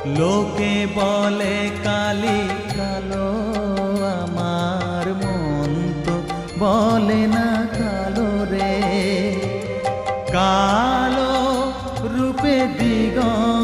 লোকে বলে কালি কালো, আমার মন তো বলে না কালো রে। কালো রূপে দিগন্ত